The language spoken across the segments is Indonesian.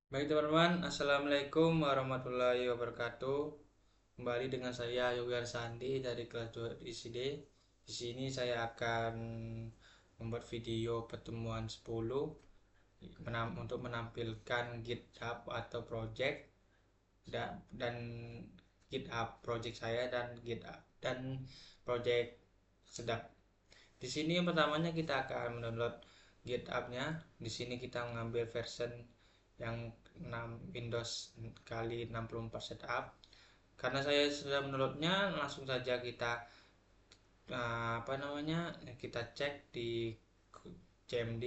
Baik teman-teman, Assalamualaikum warahmatullahi wabarakatuh. Kembali dengan saya Yogi Sandi dari kelas 2 ICD. Di sini saya akan membuat video pertemuan 10 untuk menampilkan GitHub atau project dan GitHub project saya dan GitHub dan project sedap. Di sini yang pertamanya kita akan mendownload GitHub-nya. Di sini kita mengambil version yang 6 Windows kali 64 setup. Karena saya sudah mendownloadnya, langsung saja kita kita cek di CMD.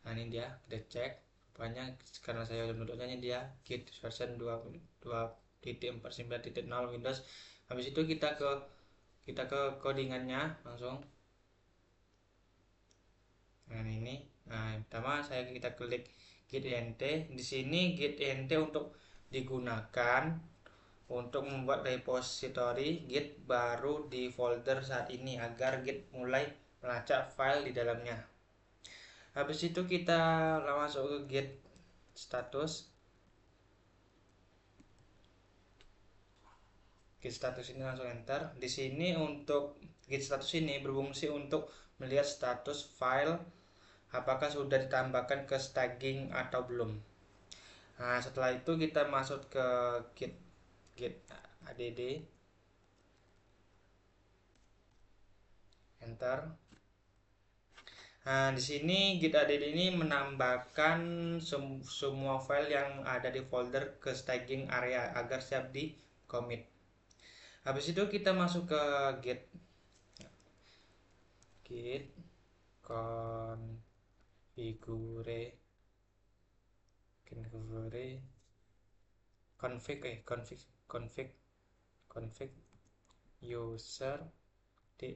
Nah, ini dia, kita cek. Rupanya karena saya sudah mendownloadnya, ini dia Git version 2.49.0 Windows. Habis itu kita ke codingannya langsung. Nah, ini. Nah, pertama kita klik git int. Di sini git int untuk digunakan untuk membuat repository git baru di folder saat ini agar git mulai melacak file di dalamnya. Habis itu kita masuk ke git status. Git status ini langsung enter. Di sini untuk git status ini berfungsi untuk melihat status file apakah sudah ditambahkan ke staging atau belum. Nah, setelah itu kita masuk ke git git add, enter. Nah, di sini git add ini menambahkan semua file yang ada di folder ke staging area agar siap di commit. Habis itu kita masuk ke git git configure configure config config config config user di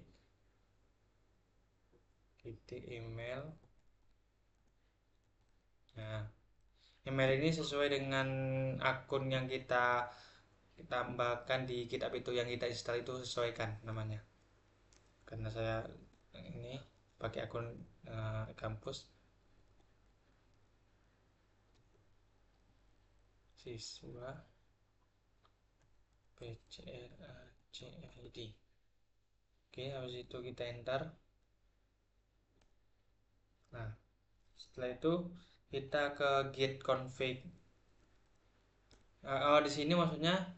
email. Nah, email ini sesuai dengan akun yang kita tambahkan di GitHub itu, yang kita install itu sesuaikan namanya. Karena saya ini pakai akun kampus siswa PCRACID. Oke, habis itu kita enter. Nah, setelah itu kita ke git config. Di sini maksudnya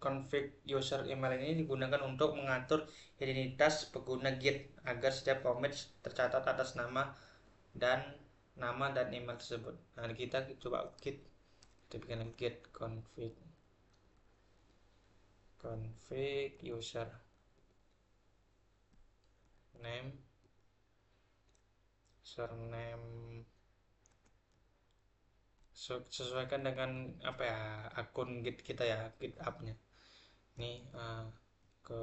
config user email ini digunakan untuk mengatur identitas pengguna Git agar setiap commit tercatat atas dan nama dan email tersebut. Nah, kita coba kita bikin git config user name surname, sesuaikan dengan apa ya, akun Git kita ya, GitHub-nya. Ini ke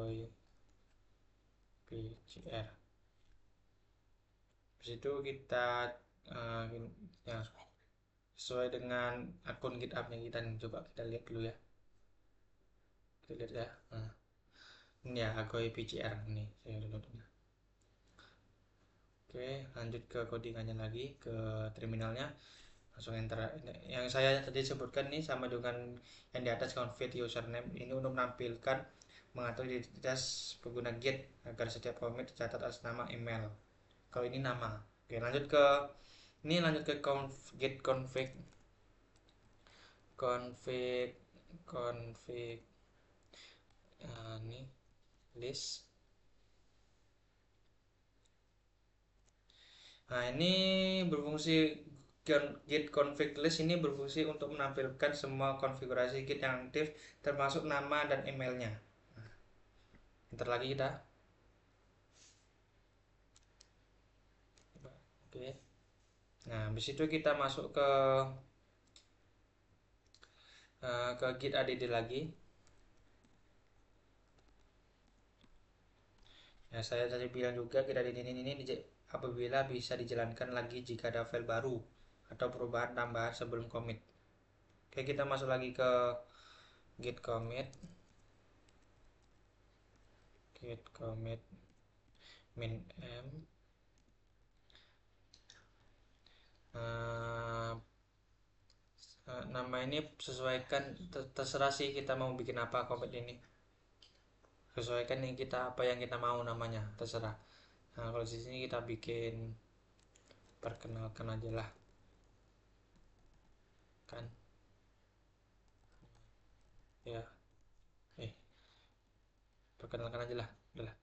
PCR. Di situ kita uh, ya, sesuai dengan akun GitHub-nya kita nih. Coba kita lihat dulu ya. Kita lihat ya. Nah, ini ya Agoy PCR nih saya downloadnya. Oke, lanjut ke codingannya lagi, ke terminalnya. Langsung enter. Yang saya tadi sebutkan nih sama dengan yang di atas, config username ini untuk menampilkan mengatur identitas pengguna Git agar setiap commit tercatat atas nama email. Kalau ini nama. Oke, lanjut ke git config config ini list. Nah, ini berfungsi, git config list ini berfungsi untuk menampilkan semua konfigurasi git yang aktif termasuk nama dan emailnya. Nah, enter lagi kita. Oke. Nah, habis itu kita masuk ke git add lagi. Ya, saya tadi bilang juga git add ini apabila bisa dijalankan lagi jika ada file baru atau perubahan tambahan sebelum commit. Oke, kita masuk lagi ke git commit min m ini sesuaikan, terserah sih kita mau bikin apa comet ini, sesuaikan yang kita apa yang kita mau namanya, terserah. Nah kalau di sini kita bikin perkenalkan aja lah kan, ya eh perkenalkan aja lah, udah lah.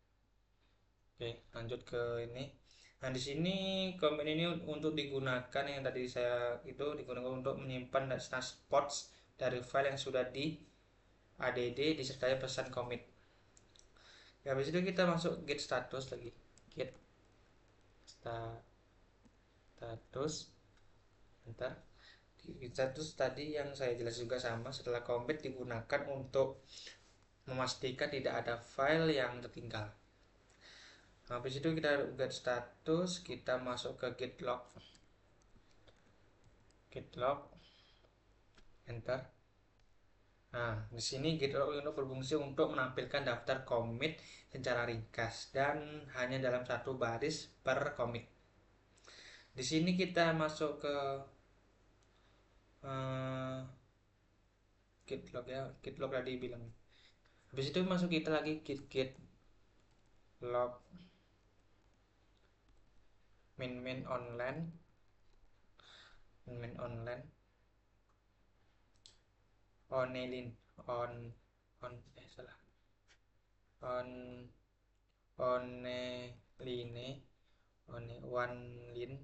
Oke, lanjut ke ini. Nah, di sini komen ini untuk digunakan, yang tadi saya itu digunakan untuk menyimpan dan snapshots dari file yang sudah di add disertai pesan commit. Ya, habis itu kita masuk get status lagi. Get status. Bentar. Get status tadi yang saya jelas juga sama, setelah commit digunakan untuk memastikan tidak ada file yang tertinggal. Habis itu kita get status, kita masuk ke git log, enter. Nah, di sini git log untuk berfungsi untuk menampilkan daftar commit secara ringkas dan hanya dalam satu baris per commit. Di sini kita masuk ke git log ya, git log tadi bilang. Habis itu masuk kita lagi git log min online onelin on on salah on oneline one lin.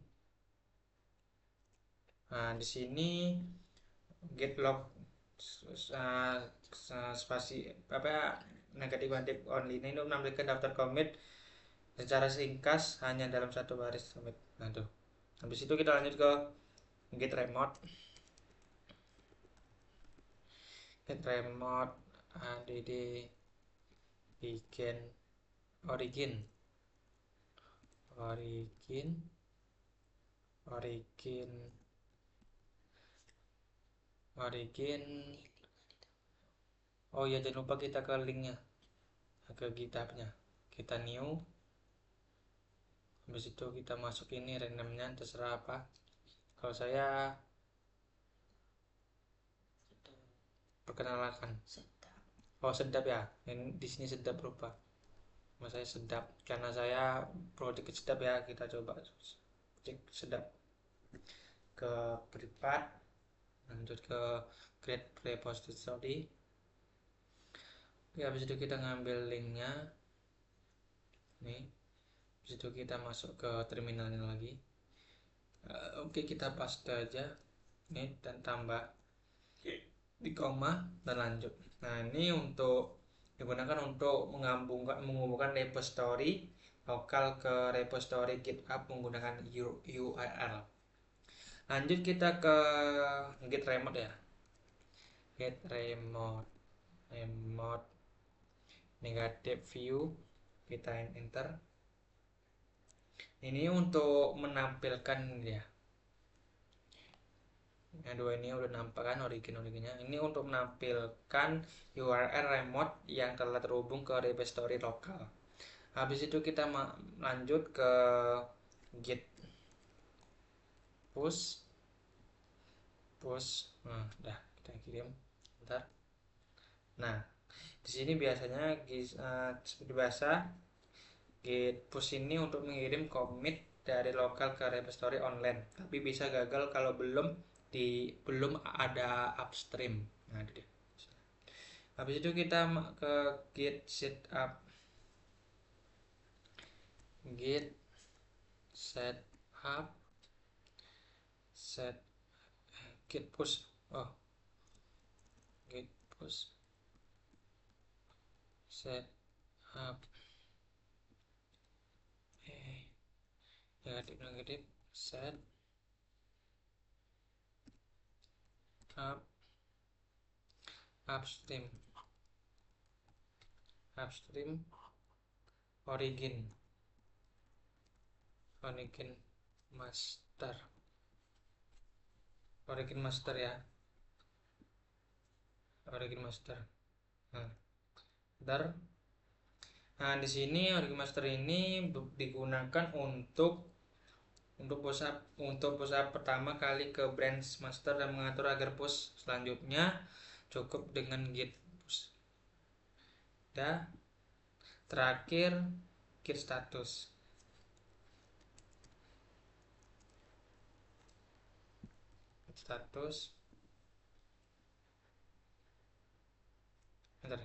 Nah di sini get log spasi apa negatif only ini untuk menampilkan daftar commit secara singkas hanya dalam satu baris commit. Nah tuh, habis itu kita lanjut ke git remote add begin origin oh ya, jangan lupa kita ke linknya, ke githubnya, kita new. Habis itu kita masuk ini randomnya, terserah apa. Kalau saya perkenalkan sedap ya, ini di sini sedap berubah. Mas saya sedap karena saya project sedap ya, kita coba cek sedap ke privat, lanjut ke create repository. Ya, habis itu kita ngambil linknya nih, habis itu kita masuk ke terminalnya lagi. Oke, kita paste aja nih dan tambah di koma dan lanjut. Nah ini untuk digunakan untuk menghubungkan repository lokal ke repository GitHub menggunakan URL. Lanjut kita ke git remote ya, git remote negative view, kita enter. Ini untuk menampilkan ya, yang dua ini udah nampak kan originnya. Ini untuk menampilkan URL remote yang telah terhubung ke repository lokal. Habis itu kita lanjut ke git push. Nah, udah kita kirim. Bentar. Nah, di sini biasanya seperti biasa git push ini untuk mengirim commit dari lokal ke repository online, tapi bisa gagal kalau belum ada upstream. Nah, itu dia. Habis itu kita ke git setup, git setup, git push, git push setup negatif set up upstream origin master ya, origin master. Nah, di sini origin master ini digunakan untuk Untuk push up pertama kali ke branch master dan mengatur agar push selanjutnya cukup dengan git push. Dah. Terakhir git status. Status. Bentar.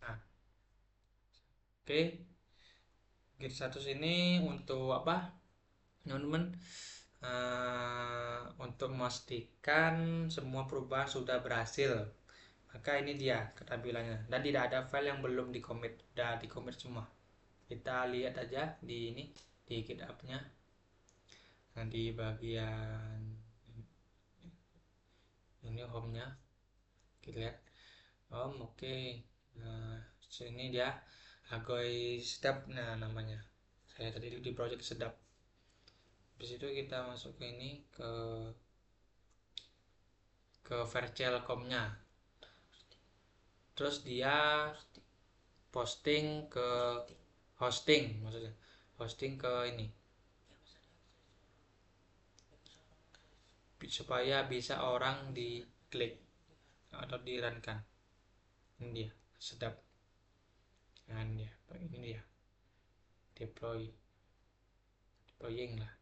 Nah, oke. Git status ini untuk apa? Teman-teman, untuk memastikan semua perubahan sudah berhasil. Maka ini dia ketampilannya, dan tidak ada file yang belum dikomit, sudah dikomit semua. Kita lihat aja di ini, di GitHub-nya. Nah, di bagian ini home-nya kita lihat home. Oke. Nah, sini dia Agoy Step, nah namanya. Saya tadi di project sedap. Di situ kita masuk ke ini, ke virtual.com-nya. Terus dia posting ke hosting, maksudnya hosting ke ini supaya bisa orang diklik atau dirunkan. Ini dia sedap. Nah, ini dia deploying lah.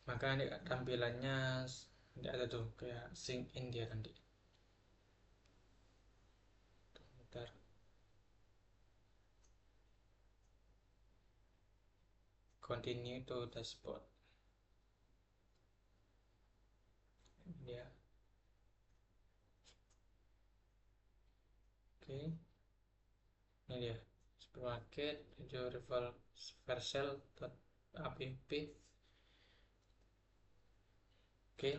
Maka ini tampilannya tidak ada tuh, kayak sync in dia nanti. Bentar. Continue to dashboard. Ini dia. Oke. Ini dia supermarket video rival versel.app. Oke.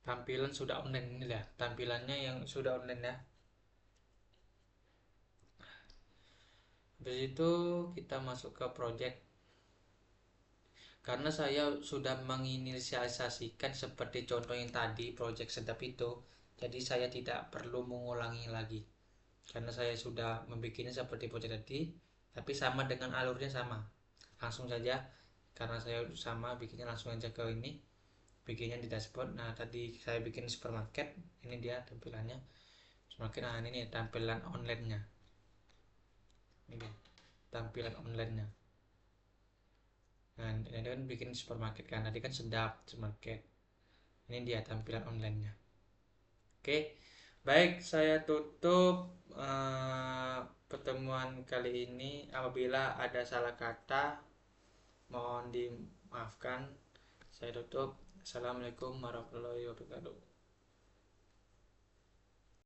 Tampilan sudah online, ini lah tampilannya yang sudah online ya. Habis itu kita masuk ke project. Karena saya sudah menginisialisasikan seperti contoh yang tadi project sedap itu, jadi saya tidak perlu mengulangi lagi. Karena saya sudah membuatnya seperti project tadi, tapi sama dengan alurnya sama. Langsung saja, karena saya sama bikinnya langsung aja ke ini, bikinnya di dashboard. Nah, tadi saya bikin supermarket, ini dia tampilannya supermarket. Nah, ini nih tampilan online-nya. Ini tampilan online-nya. Nah, ini kan bikin supermarket kan, tadi kan sedap supermarket. Ini dia tampilan online-nya. Oke, baik, saya tutup pertemuan kali ini. Apabila ada salah kata, mohon dimaafkan. Saya tutup. Assalamualaikum warahmatullahi wabarakatuh.